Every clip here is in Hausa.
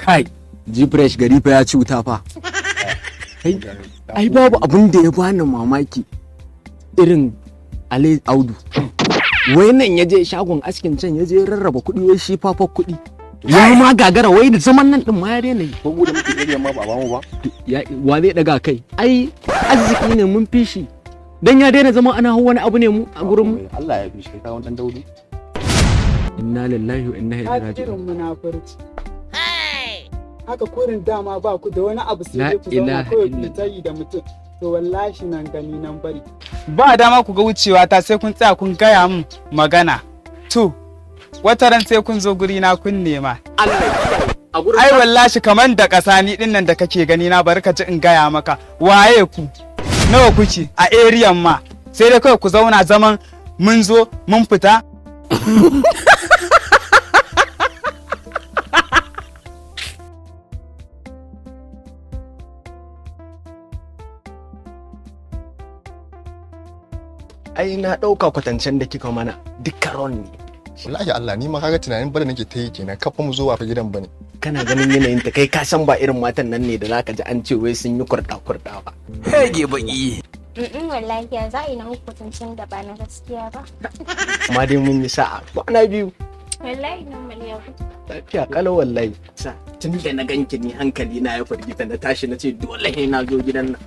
Kai, G-Fresh gari fa ya ci wuta fa. Ai babu abin da ya bani mamaki irin Ale Audu. Wai nan ya je shagon askin can ya je rarraba kuɗi wai shi fafa kuɗi. Ya ma gagara wai da zaman nan din ma ya daina yi. Ko gudu muke area ma ba mu ba. Wa zai daga kai? Ai arziki ne mun fishi. Dan ya daina zama ana wani abu ne mu a gurin mu. Allah ya fishi kai wannan Daudu. Inna lillahi wa inna ilaihi raji'un. Irin munafurci. Haka kurin dama ba ku da wani abu sai dai ku zauna kawai ku tayi da mutum. To wallahi nan gani nan bari. Ba dama ku ga wucewa ta sai kun tsaya kun gaya min magana. To wata ran sai kun zo guri na kun nema. Ai wallahi kaman da ƙasa ni din nan da kake gani na bari ka ji in gaya maka. Waye ku? Nawa kuke a area ma? Sai dai kawai ku zauna zaman mun zo mun fita. Ai na ɗauka kwatancen da kika mana dukkan ron ne. Wallahi Allah ni ma kaga tunanin bada nake ta yi kenan kafa mu zo wa fa gidan bane. Kana ganin yanayin ta kai ka san ba irin matan nan ne da zaka ji an ce wai sun yi kurɗa ba. Hege baki. Wallahi ya za a yi na hukuncin da ba na gaskiya ba. Amma dai mun yi sa'a kwana biyu. Wallahi nan miliyan. Lafiya kalau wallahi. Tun da na ganki ni hankali na ya firgita na tashi na ce dole sai na zo gidan nan.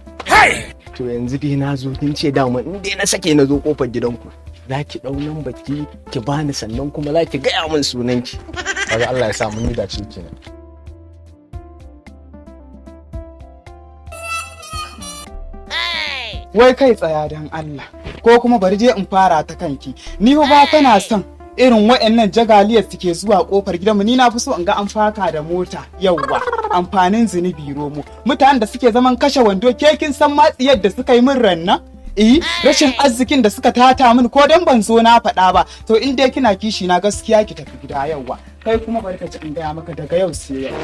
To yanzu dai na zo kin ce dama in dai na sake na zo kofar gidanku. Za ki ɗau nan baki ki bani sannan kuma za ki gaya min sunanki. Kaga Allah ya sa mun yi dace kenan. Wai kai tsaya don Allah. Ko kuma bari je in fara ta kanki. Ni ba tana son irin waɗannan jagaliyar suke zuwa kofar gidanmu ni na fi so in ga an faka da mota yauwa amfanin zunubi romo mutanen da suke zaman kashe wando ke kin san matsiyar da suka yi min ranna rashin arzikin da suka tata min ko dan ban zo na faɗa ba to in dai kina kishi na gaskiya ki tafi gida yauwa kai kuma bari ka ci in gaya maka daga yau sai yau